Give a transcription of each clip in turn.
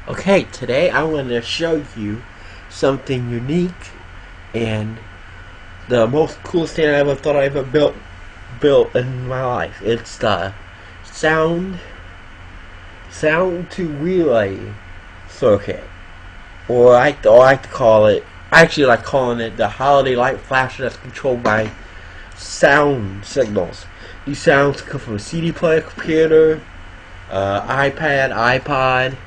Okay, today I want to show you something unique and the most coolest thing I ever thought I ever built in my life. It's the sound to relay circuit, or I like to call it. I actually like calling it the holiday light flasher that's controlled by sound signals. These sounds come from a CD player, computer, iPad, iPod,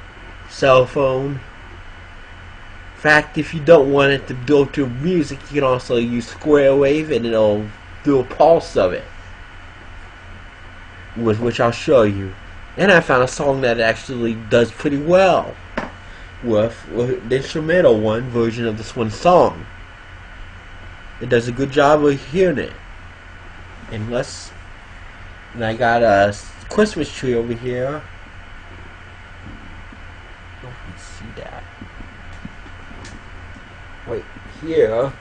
cell phone. In fact, if you don't want it to go to music, you can also use square wave and it'll do a pulse of it, with which I'll show you. And I found a song that actually does pretty well with the instrumental version of this one song. It does a good job of hearing it. And I got a Christmas tree over here. I don't know if you can see that. Right here.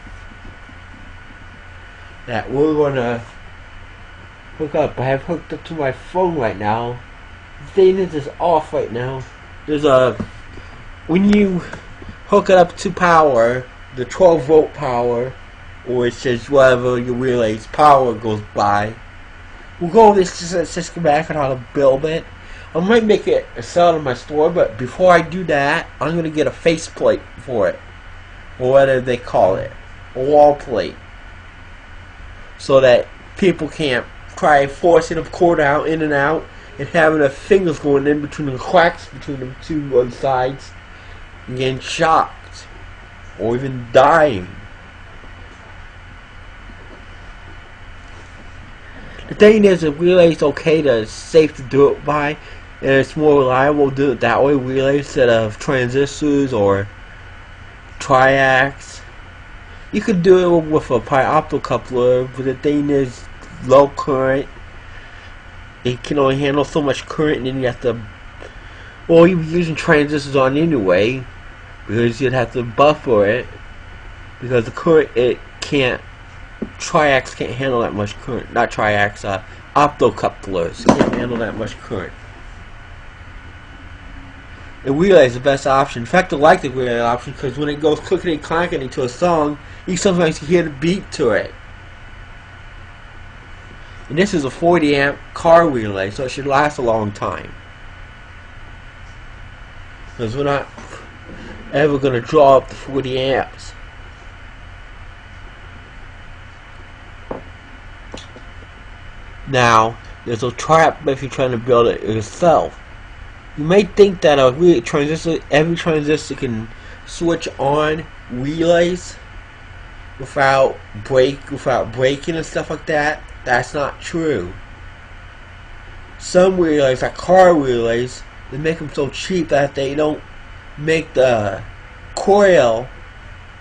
That we're gonna hook up. I have hooked up to my phone right now. The thing is, it's off right now. When you hook it up to power, the 12-volt power, or it says whatever your relay's power goes by. We'll go over this schematic on how to build it. I might make it sell it in my store, but before I do that, I'm going to get a faceplate for it, or whatever they call it, a wall plate, so that people can't try forcing the cord out, in and out, and having their fingers going in between the cracks between the two on sides, and getting shocked, or even dying. The thing is, a relay is okay it's safe to do it by, and it's more reliable to do it that way, relay instead of transistors or triacs. You could do it with a optocoupler, but the thing is, low current. It can only handle so much current, and then you have to, well, you're using transistors on anyway, because you'd have to buffer it, because the current, triacs can't handle that much current. Not triacs, optocouplers can't handle that much current. The relay is the best option. In fact, I like the relay option because when it goes clicking and clanking into a song, you sometimes hear the beat to it. And this is a 40 amp car relay, so it should last a long time. Because we're not ever going to draw up the 40 amps. Now, there's a trap if you're trying to build it yourself. You may think that every transistor can switch on relays without breaking and stuff like that. That's not true. Some relays, like car relays, they make them so cheap that they don't make the coil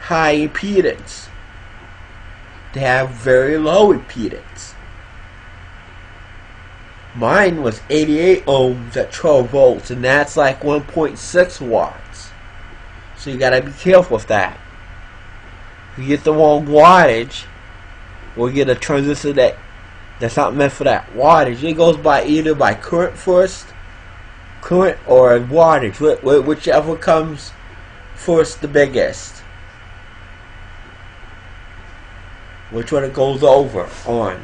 high impedance. They have very low impedance. Mine was 88 ohms at 12 volts, and that's like 1.6 watts. So you gotta be careful with that. If you get the wrong wattage, or you get a transistor that's not meant for that wattage, it goes by either by current first, or wattage, whichever comes first, the biggest. Which one it goes over on.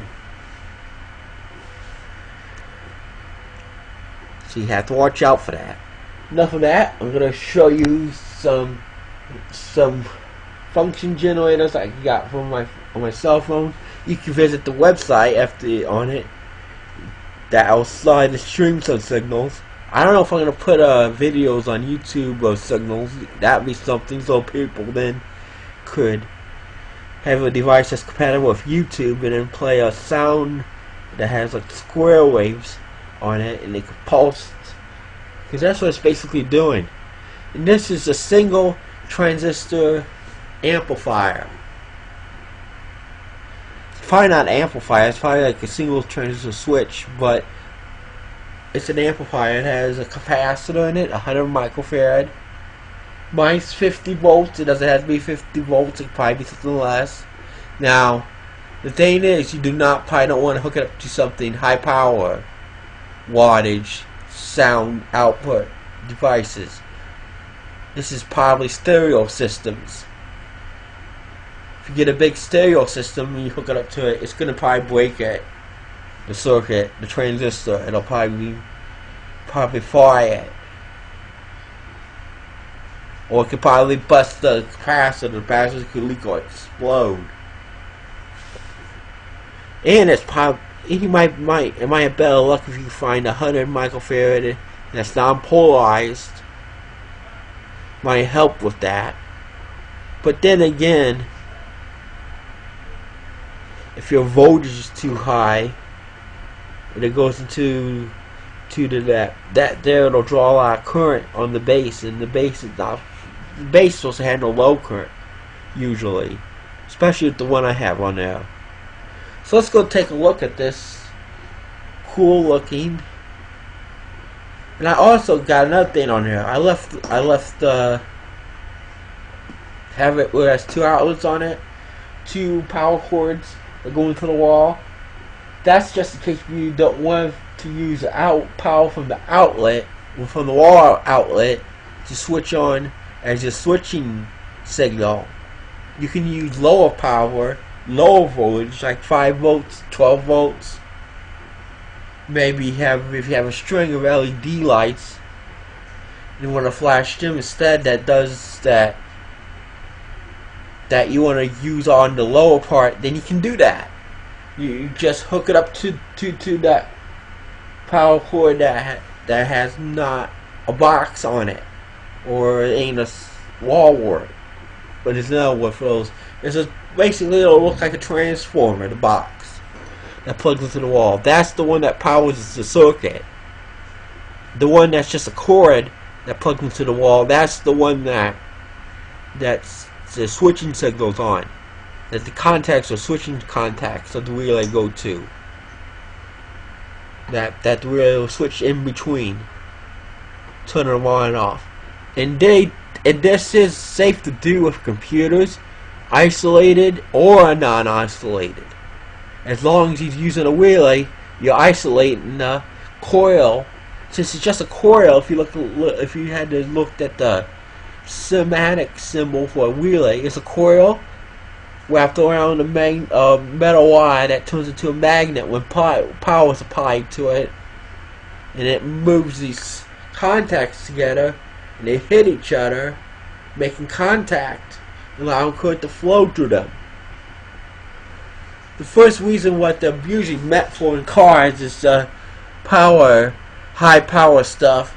So you have to watch out for that. Enough of that. I'm gonna show you some function generators I got from on my cell phone. You can visit the website on it. That I'll slide to stream some signals. I don't know if I'm gonna put videos on YouTube of signals. That'd be something, so people then could have a device that's compatible with YouTube and then play a sound that has like square waves on it, and they can pulse, because that's what it's basically doing. And this is a single transistor amplifier. It's probably not an amplifier, it's probably like a single transistor switch, but it's an amplifier. It has a capacitor in it, 100 microfarad. Mine's 50 volts. It doesn't have to be 50 volts, it could probably be something less. Now, the thing is, you probably don't want to hook it up to something high power wattage sound output devices. This is probably stereo systems. If you get a big stereo system and you hook it up to it, it's gonna probably break it. The circuit, the transistor, it'll probably fry it. Or it could probably bust the capacitor could leak or explode. And it's probably, you might have better luck if you find 100 microfarad that's non-polarized. Might help with that. But then again, if your voltage is too high and it goes into that there, it'll draw a lot of current on the base, and the base is supposed to handle low current usually, especially with the one I have on there. So let's go take a look at this cool looking. And I also got another thing on here. I left have it where it has 2 outlets on it, 2 power cords that go into the wall. That's just in case you don't want to use power from the outlet, or from the wall outlet, to switch on as your switching signal. You can use lower power, lower voltage, like 5 volts, 12 volts. Maybe if you have a string of LED lights, you want to flash them instead. That you want to use on the lower part, then you can do that. You just hook it up to that power cord that has not a box on it, or it ain't a wall wart, but it's another one for those. It's just basically, it'll look like a transformer, the box that plugs into the wall. That's the one that powers the circuit. The one that's just a cord that plugs into the wall, that's the one that's the switching signals on, that the contacts or switching contacts of the relay go to, that the relay will switch in between, turn them on and off. And this is safe to do with computers, isolated or non-isolated. As long as he's using a relay, you're isolating the coil. Since it's just a coil, if you had to look at the schematic symbol for a relay, it's a coil wrapped around a metal wire that turns into a magnet when power is applied to it, and it moves these contacts together, and they hit each other, making contact, allowing current to flow through them. The first reason what they're usually meant for in cars is high power stuff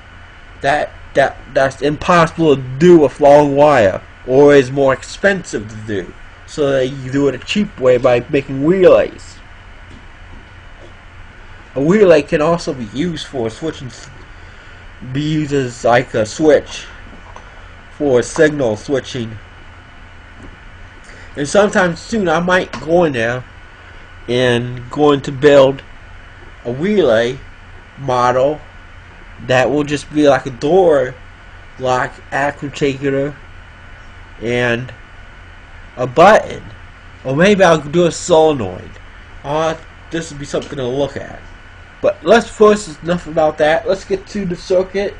that's impossible to do with long wire, or is more expensive to do. So that you do it a cheap way by making relays. A relay can also be used for switching, be used as like a switch for signal switching. And sometime soon I might go in there and going to build a relay model that will just be like a door lock actuator and a button, or maybe I'll do a solenoid. This would be something to look at. But enough about that. Let's get to the circuit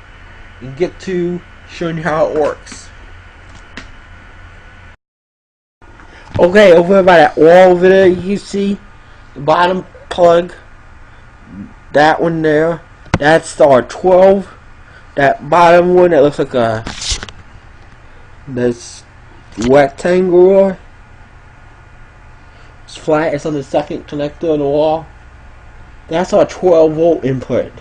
and get to showing you how it works. Okay, over by that wall over there, you see the bottom plug, that one there, that's our 12. That bottom one that looks like this rectangular, it's flat, it's on the second connector on the wall. That's our 12 volt input.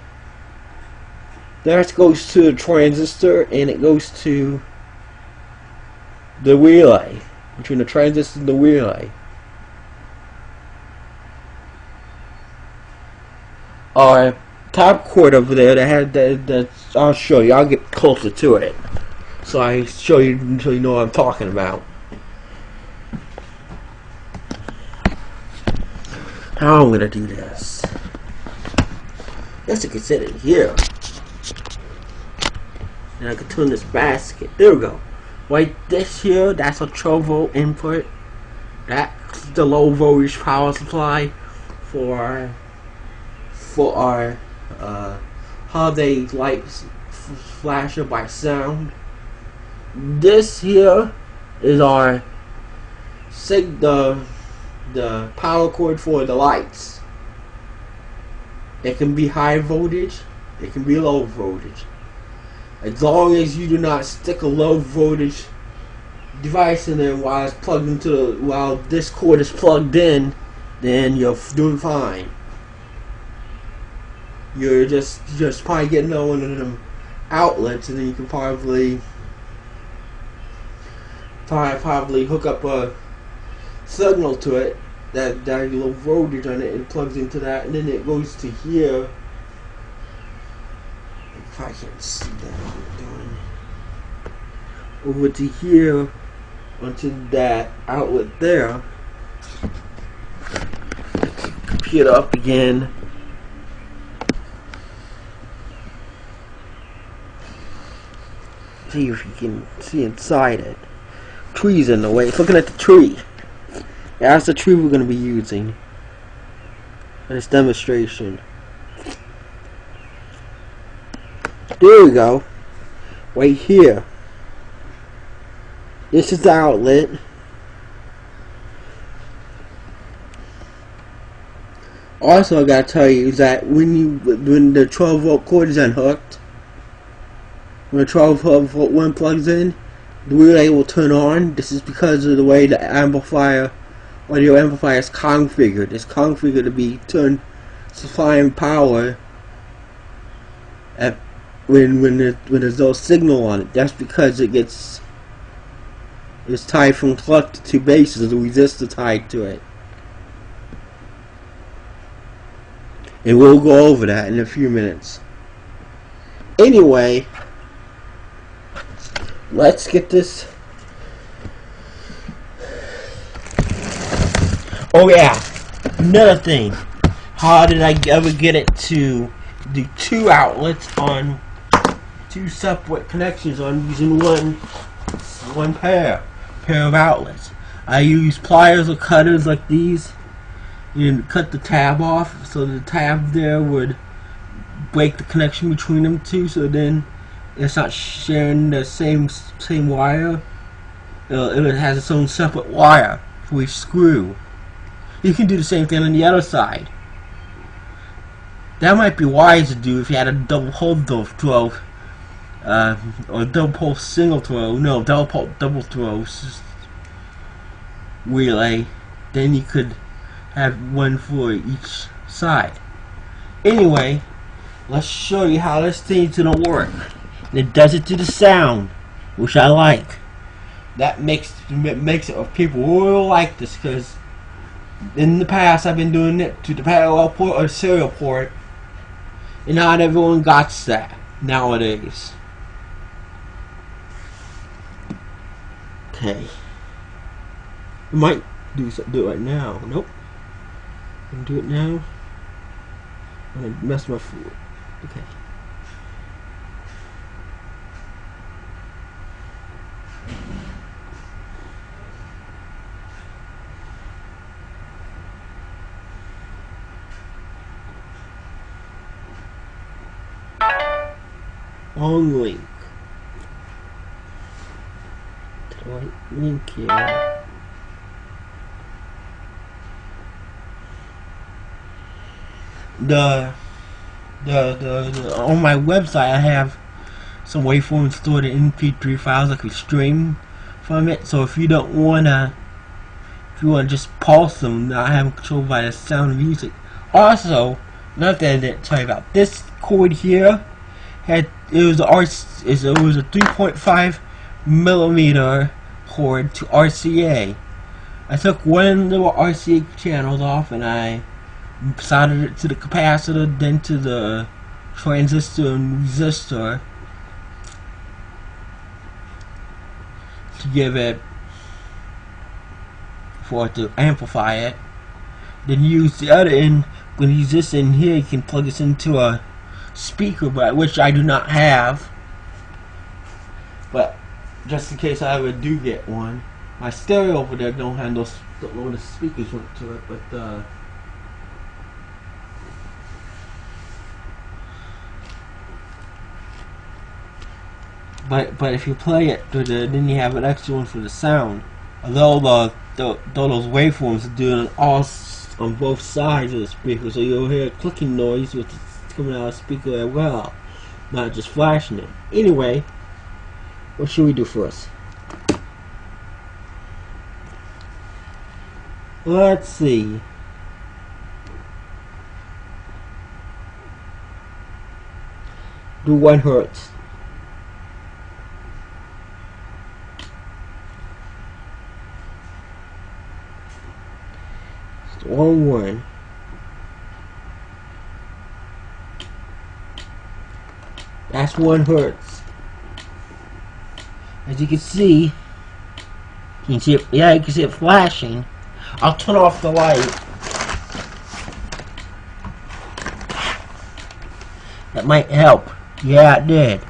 That goes to the transistor, and it goes to the relay, between the transistor and the relay. Our top cord over there that had that I'll show you. I'll get closer to it, so I show you until you know what I'm talking about. How I'm gonna do this? Guess I can set it here. Now I can turn this basket. There we go. Right, this here, that's a 12 volt input. That's the low voltage power supply for our holiday lights flasher by sound. this here is our the power cord for the lights. It can be high voltage, it can be low voltage. As long as you do not stick a low voltage device in there while it's plugged into while this cord is plugged in, then you're doing fine. You're just probably getting on one of them outlets, and then you can probably hook up a signal to it that low voltage on it, and plugs into that, and then it goes to here. If I can't see that, what I'm doing. Over to here onto that outlet there. Computer up again. See if you can see inside it. Tree's in the way. It's looking at the tree. Yeah, that's the tree we're going to be using in this demonstration. There we go. Right here. This is the outlet. Also, I gotta tell you is that when the 12 volt cord is unhooked, when the 12 volt one plugs in, the relay will turn on. This is because of the way the audio amplifier is configured. It's configured to be supplying power at when there's no signal on it. That's because it's tied from collector to bases, the resistor tied to it. And we'll go over that in a few minutes. Anyway, let's get this. Oh yeah, another thing. How did I ever get it to do two outlets on two separate connections on using one pair of outlets? I use pliers or cutters like these and cut the tab off, so the tab there would break the connection between them two, so then it's not sharing the same wire. It has its own separate wire for each screw. You can do the same thing on the other side. That might be wise to do if you had a double hole throw, or double pole single throw. No, double throw relay. Then you could have one for each side. Anyway, let's show you how this thing's gonna work. And it does it to the sound, which I like. That makes it people will like this, because in the past I've been doing it to the parallel port or serial port, and not everyone got that nowadays. Okay, I might do it right now. Nope. I'm gonna do it now. I'm gonna mess my foot. Okay. Wrong link. To the right link here. The on my website I have some waveforms stored in MP3 files I could stream from it. So if you wanna just pulse them, not have them controlled by the sound of music. Also, another thing I didn't tell you about, this cord here it was a 3.5 millimeter cord to RCA. I took one little RCA channels off and I soldered it to the capacitor, then to the transistor and resistor to give it to amplify it. Then use the other end. When you use this in here, you can plug this into a speaker, but which I do not have. But just in case I ever do get one, my stereo over there don't know the speakers went to it, but But if you play it through then you have an extra one for the sound. Although those waveforms are doing all on both sides of the speaker, so you'll hear a clicking noise with it's coming out of the speaker as well, not just flashing it. Anyway, what should we do first? Let's see. Do 1 hertz. It's 1. That's 1 hertz. As you can see, you can see it flashing. I'll turn off the light. That might help. Yeah, it did.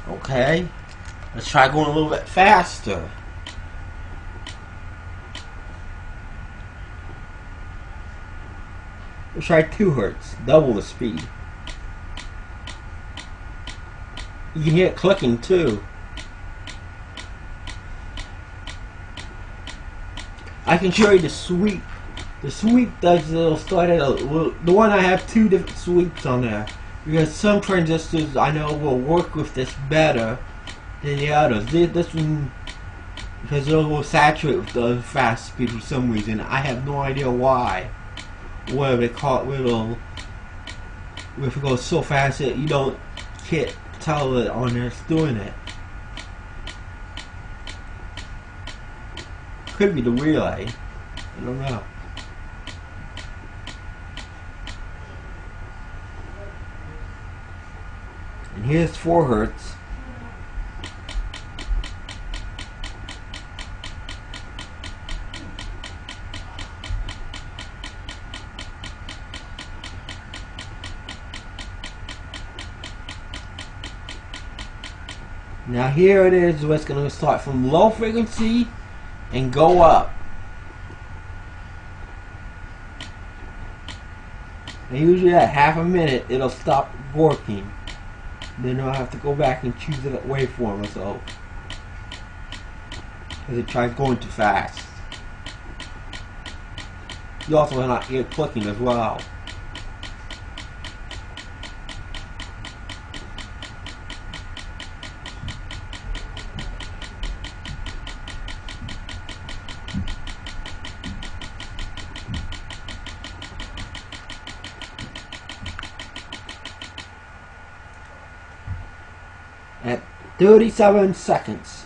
Okay, let's try going a little bit faster. Let's try 2 hertz, double the speed. You can hear it clicking too. I can show you the sweep. The sweep does it'll start at the one I have 2 different sweeps on there. Because some transistors I know will work with this better than the others. This one, because it will saturate with the fast speed for some reason. I have no idea why. Whatever they call it, if it goes so fast that you can't tell it on there it's doing it. Could be the relay. I don't know. And here's 4 hertz. Now here it is where it's going to start from low frequency and go up. And usually at half a minute it'll stop working. Then I'll have to go back and choose the waveform or so. Because it tries going too fast. You also will not hear clicking as well. At 37 seconds.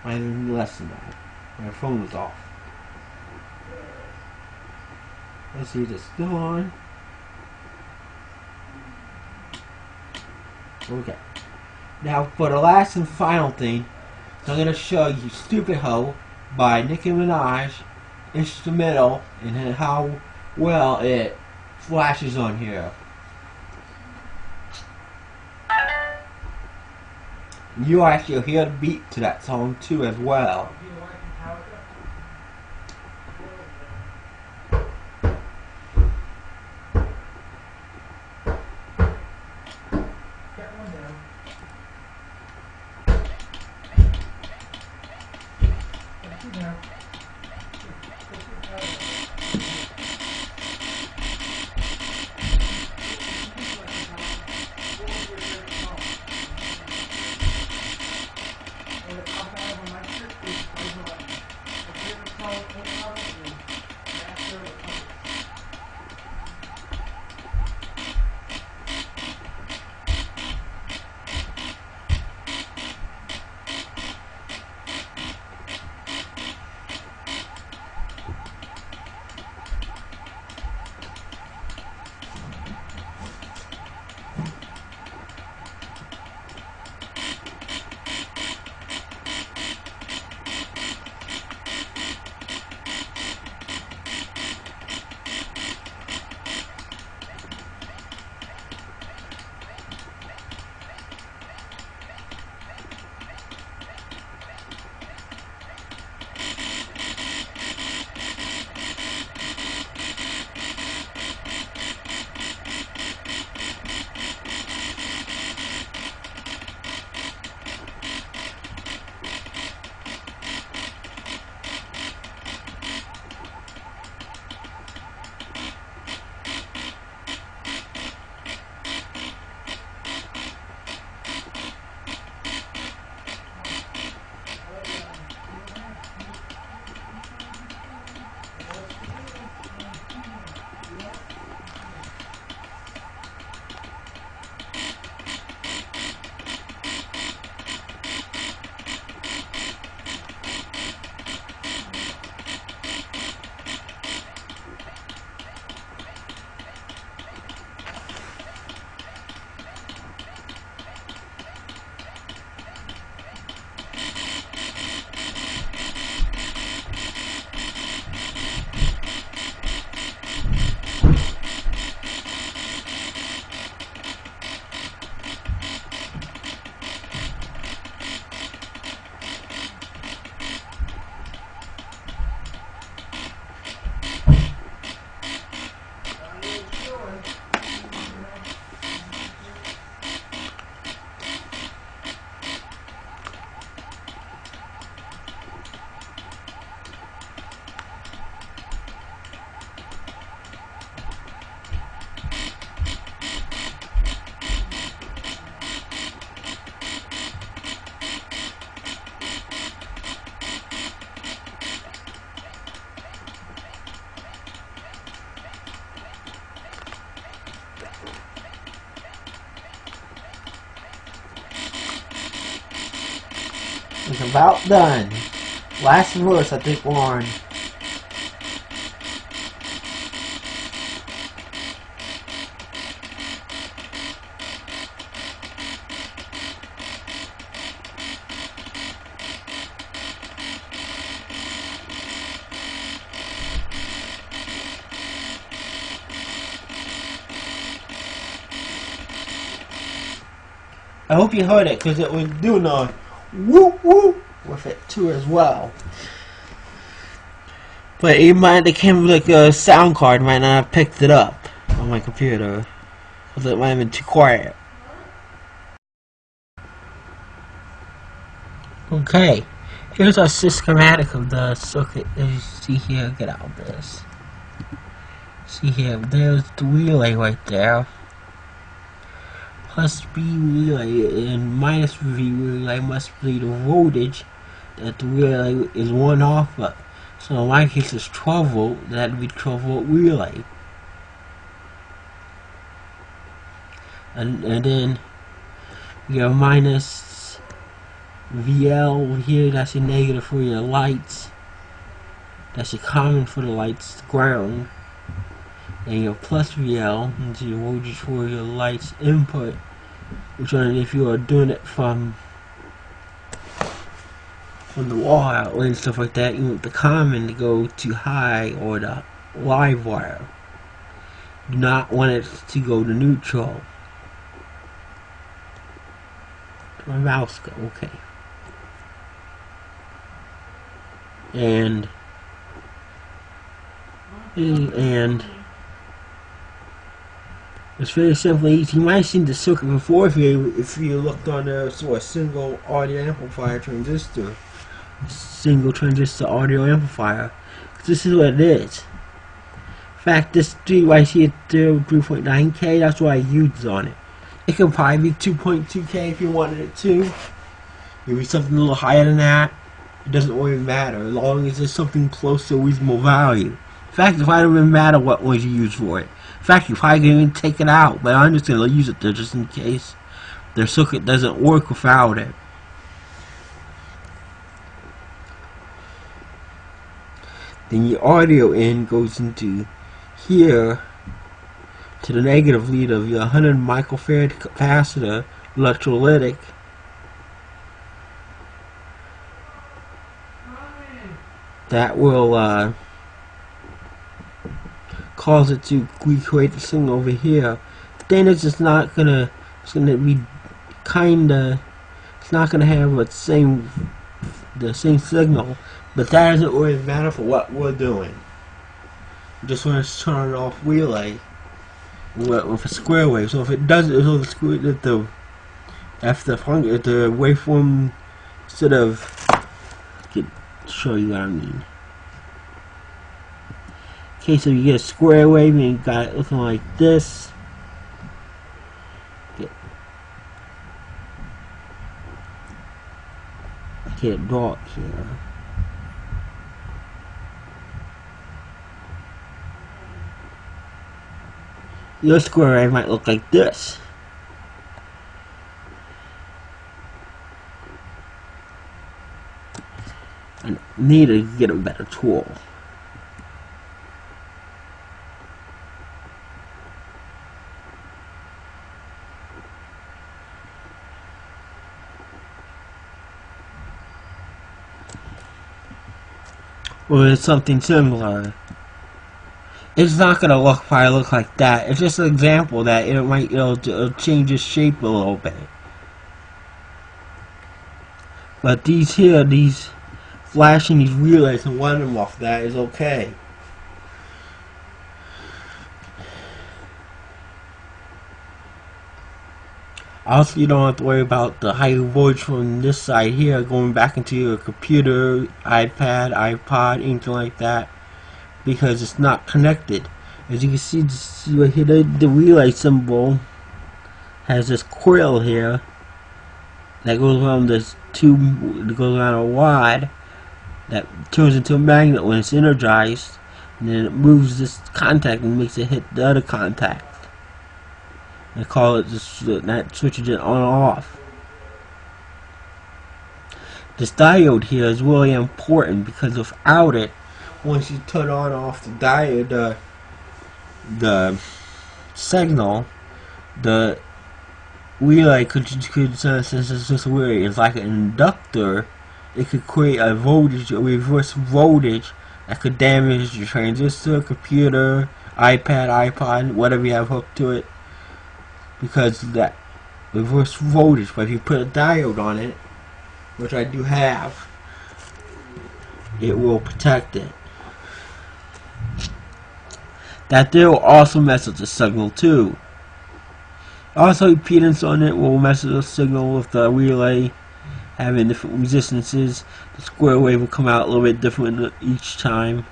Even less than that. My phone was off. Let's see if it's still on. Okay. Now for the last and final thing, I'm going to show you Stupid Hoe by Nicki Minaj, instrumental, and how well it flashes on here. You actually hear the beat to that song too as well. is about done. Last verse, I think, on. I hope you heard it, because it was doing a whoop whoop with it too as well. But it might have came with like a sound card, might not have picked it up on my computer, because it might have been too quiet. Okay, here's a schematic of the circuit. As you see here, get out of this. See here, there's the relay right there. Plus B relay and minus V relay must be the voltage that the relay is one off of. So in my case it's 12 volt, that would be 12 volt relay. And then you have minus VL over here, that's your negative for your lights. That's your common for the lights, the ground. And your plus VL, which is your voltage for your lights input, which one if you are doing it from the wall outlet and stuff like that, you want the common to go to high or the live wire. You do not want it to go to neutral. My mouse go, okay. And it's very simple. You might have seen the circuit before if you looked on a single audio amplifier transistor, single transistor audio amplifier. This is what it is. In fact, this device here, 3.9K, that's what I used on it. It could probably be 2.2K if you wanted it to. Maybe something a little higher than that. It doesn't really matter as long as it's something close to a reasonable value. In fact, it don't even matter what one you use for it. In fact, you probably can even take it out, but I'm just going to use it there just in case their circuit doesn't work without it. Then your audio in goes into here to the negative lead of your 100 microfarad capacitor electrolytic. That will cause it to recreate the signal over here. Then it's just not gonna. It's gonna be kinda. It's not gonna have the same signal. But that doesn't really matter for what we're doing. We just want to turn it off relay with a square wave. So if it does it, if the waveform instead of show you what I mean. Okay, so you get a square wave and you got it looking like this. Get it dark here. Your square wave might look like this. I need to get a better tool. Or it's something similar. It's not gonna probably look like that. It's just an example that it'll change its shape a little bit. But these flashing these relays and running them off that is okay. Also, you don't have to worry about the high voltage from this side here going back into your computer, iPad, iPod, anything like that, because it's not connected. As you can see right here, the relay symbol has this coil here that goes around this tube, that goes around a rod that turns into a magnet when it's energized, and then it moves this contact and makes it hit the other contact. I call it that switches it on or off. This diode here is really important because without it, once you turn on or off the diode, the signal, the relay since it's just a relay, it's like an inductor. It could create a voltage, a reverse voltage that could damage your transistor, computer, iPad, iPod, whatever you have hooked to it, because of that reverse voltage. But if you put a diode on it, which I do have, it will protect it. That there will also mess with the signal too. Also, impedance on it will mess with the signal with the relay having different resistances. The square wave will come out a little bit different each time.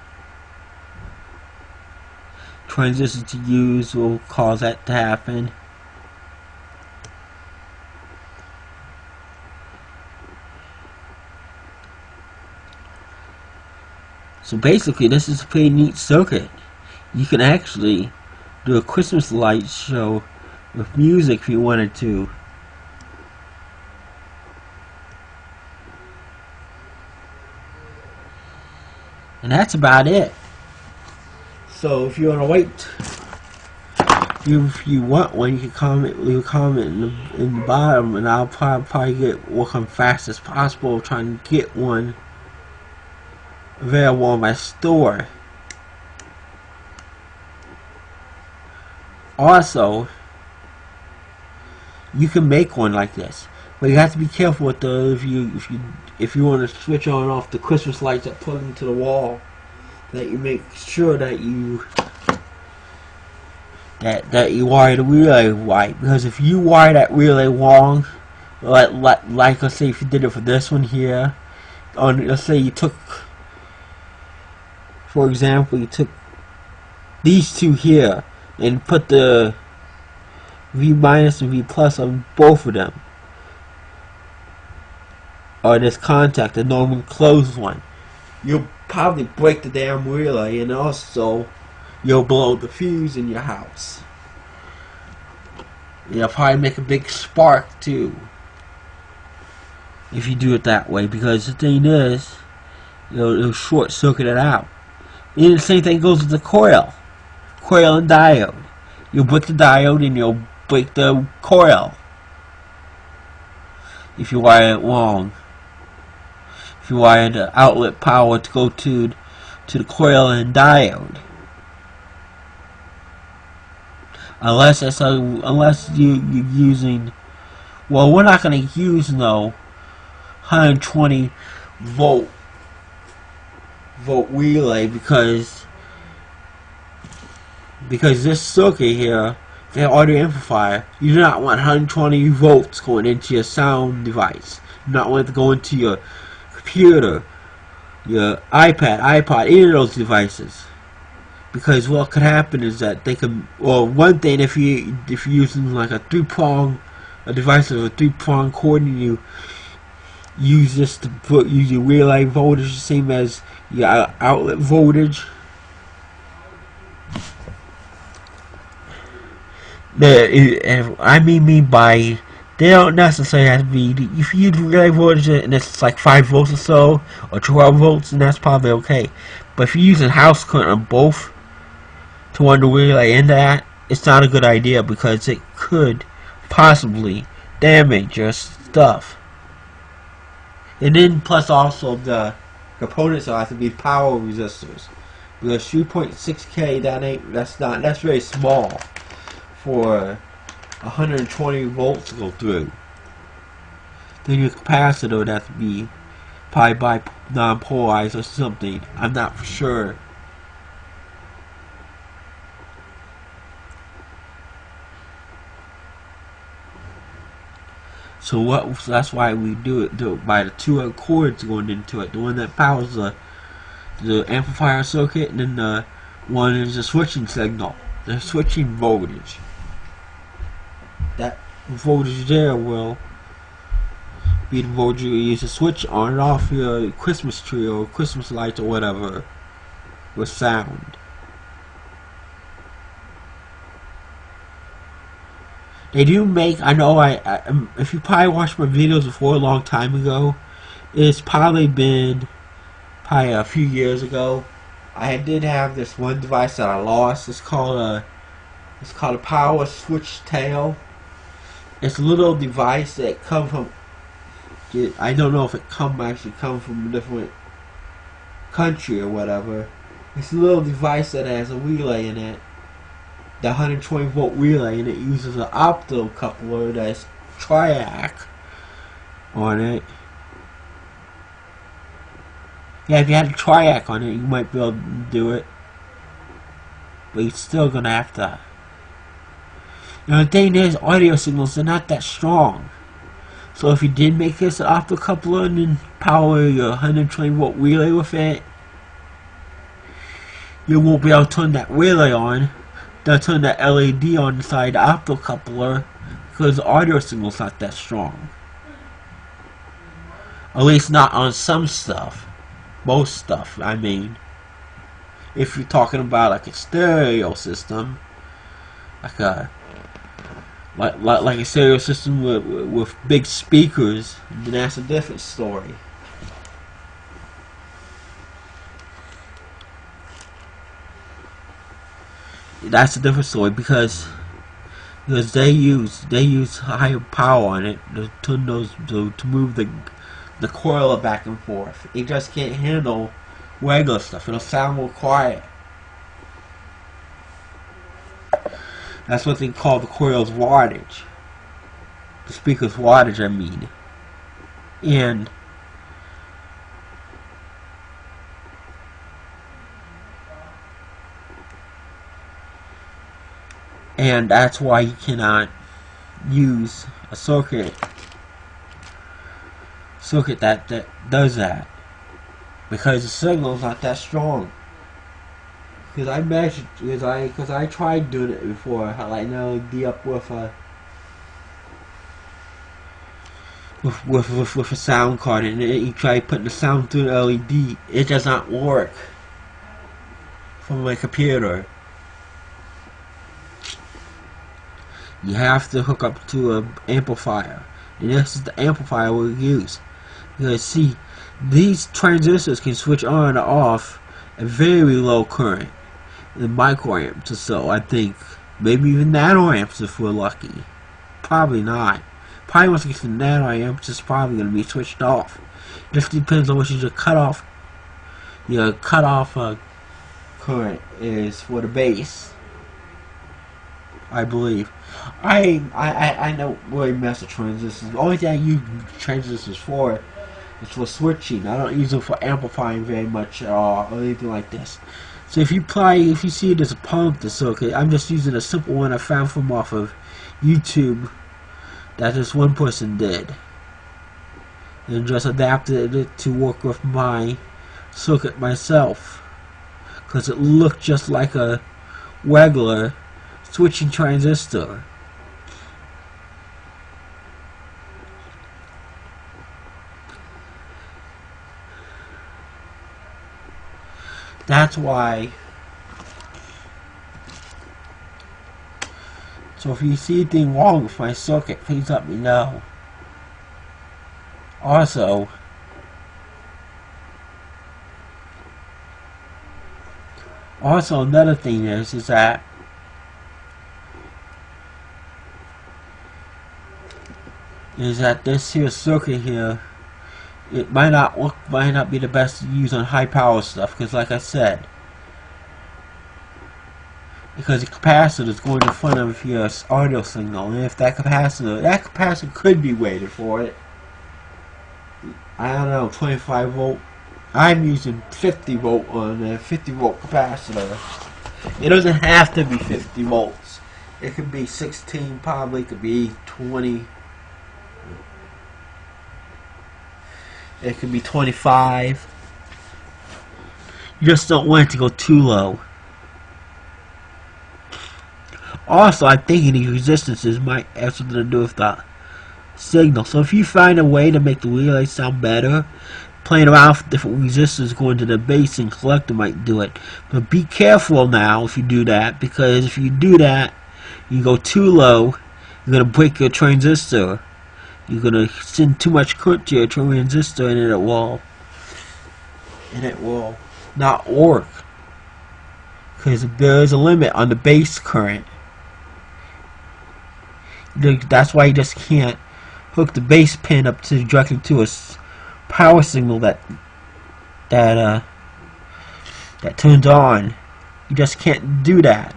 Transistors to use will cause that to happen. So basically, this is a pretty neat circuit. You can actually do a Christmas light show with music if you wanted to. And that's about it. So if you want to wait, if you want one, you can leave a comment in the bottom, and I'll probably work on fast as possible trying to get one available in my store. Also, you can make one like this, but you have to be careful with if you want to switch on and off the Christmas lights that plug into the wall, that you make sure that you wire the relay right, because if you wire that relay wrong, like let's say if you did it for this one here, let's say you took, for example, you took these two here and put the V minus and V plus on both of them, or this contact, the normal closed one, you'll probably break the damn relay, and also you'll blow the fuse in your house. You'll probably make a big spark too if you do it that way, because the thing is, it'll short circuit it out. And the same thing goes with the coil and diode. You'll break the diode and you'll break the coil if you wire it wrong. If you wire the outlet power to go to the coil and diode, unless you're using, well, we're not going to use no 120 volt relay because this circuit here, the audio amplifier, you do not want 120 volts going into your sound device. You do not want it to go into your computer, your iPad, iPod, any of those devices, because what could happen is that they can. Well, one thing, if you're using like a device with a 3-prong cord, and you use this to use your relay voltage the same as your outlet voltage. I mean by, they don't necessarily have to be, if you use relay voltage and it's like 5 volts or so, or 12 volts, and that's probably okay. But if you're using house current on both to run the relay in that, it's not a good idea, because it could possibly damage your stuff. And then plus also the components have to be power resistors, because 3.6K, that's very small for 120 volts to go through. Then your capacitor would have to be probably non-polarized or something. I'm not for sure. So that's why we do it by the 2 cords going into it. The one that powers the amplifier circuit, and then the one is the switching signal, the switching voltage. That voltage there will be the voltage you use to switch on and off your Christmas tree or Christmas lights or whatever with sound. They do make, I know, if you probably watched my videos before a long time ago, It's probably been a few years ago. I did have this one device that I lost. It's called a power switch tail. It's a little device that comes from. I don't know if it actually comes from a different country or whatever. It's a little device that has a relay in it. The 120 volt relay, and it uses an opto coupler that's triac on it. Yeah, if you had a triac on it, you might be able to do it. But you're still gonna have to. You know, the thing is, audio signals are not that strong. So if you did make this an opto coupler and then power your 120 volt relay with it, you won't be able to turn that relay on. They'll turn that LED on inside the opto coupler because the audio signal's not that strong. At least not on some stuff. Most stuff, I mean. If you're talking about like a stereo system, like a stereo system with big speakers, then that's a different story. That's a different story because they use higher power on it to turn to move the coil back and forth. It just can't handle regular stuff. It'll sound more quiet. That's what they call the coil's wattage. The speaker's wattage, I mean. And that's why you cannot use a circuit that does that, because the signal's not that strong. Because I tried doing it before. I light an LED up with a sound card, and you try putting the sound through the LED. It does not work from my computer. You have to hook up to an amplifier, and this is the amplifier we use. Because see, these transistors can switch on or off at very low current, in microamps or so. I think maybe even nanoamps if we're lucky. Probably not. Probably once it gets to nanoamps, it's probably going to be switched off. It just depends on what your cutoff. Your cutoff current is for the base, I believe. I don't really mess with transistors. The only thing I use transistors for is for switching. I don't use them for amplifying very much at all or anything like this. So if you see it as a pump circuit, I'm just using a simple one I found from off of YouTube that this one person did, and just adapted it to work with my circuit myself, because it looked just like a regular switching transistor. That's why. So if you see anything wrong with my circuit, please let me know. Also, another thing is that this here circuit here, it might not be the best to use on high power stuff, because like I said, because the capacitor is going in front of your audio signal, and if that capacitor could be weighted for it. I don't know, 25 volt. I'm using 50 volt on a 50 volt capacitor. It doesn't have to be 50 volts. It could be 16, probably. It could be 20. It could be 25. You just don't want it to go too low. Also, I'm thinking these resistances might have something to do with the signal. So if you find a way to make the relay sound better, playing around with different resistors going to the base and collector might do it. But be careful now if you do that, because if you do that, you go too low, you're going to break your transistor. you're gonna send too much current to your transistor, and it will not work, because there is a limit on the base current. That's why you just can't hook the base pin up directly to a power signal that turns on. You just can't do that.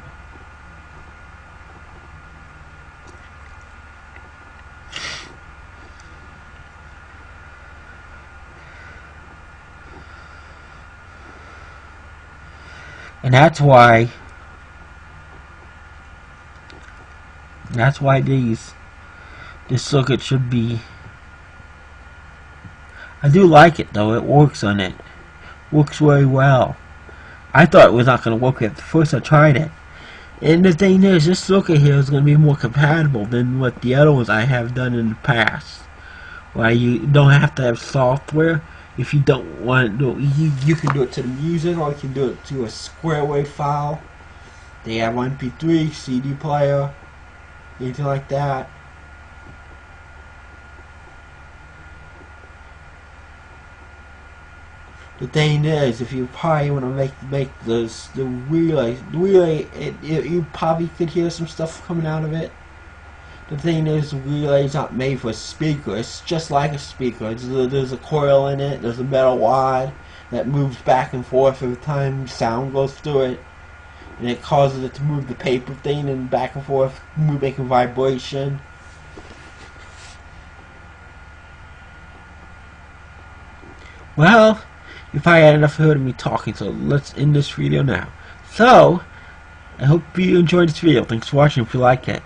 And that's why this circuit should be. I do like it though. It works on it. Works very well. I thought it was not going to work at first. I tried it, and the thing is, this circuit here is going to be more compatible than what the other ones I have done in the past, where you don't have to have software. If you don't want to do it, you can do it to the music, or you can do it to a square wave file. They have MP3, CD player, anything like that. The thing is, if you probably want to make the relay, you probably could hear some stuff coming out of it. The thing is, the relay is not made for a speaker. It's just like a speaker. There's a coil in it. There's a metal rod that moves back and forth every time sound goes through it, and it causes it to move the paper thing and back and forth, making vibration. Well, you probably had enough heard of me talking, so let's end this video now. So, I hope you enjoyed this video. Thanks for watching. If you like it.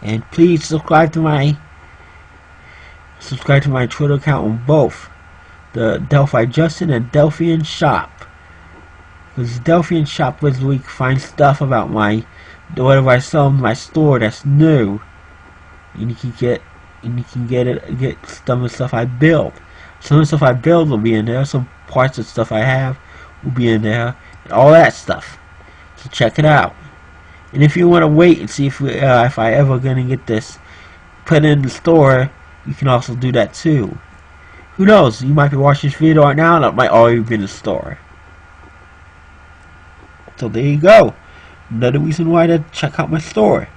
And please subscribe to my Twitter account on both the Delphi Justin and Delphian Shop. Because Delphian Shop is where you can find stuff about whatever I sell in my store that's new, and you can get some of the stuff I build. Some of the stuff I build will be in there. Some parts of stuff I have will be in there, and all that stuff. So check it out. And if you want to wait and see if I ever gonna get this put in the store, you can also do that too. Who knows? You might be watching this video right now, and it might already be in the store. So there you go. Another reason why to check out my store.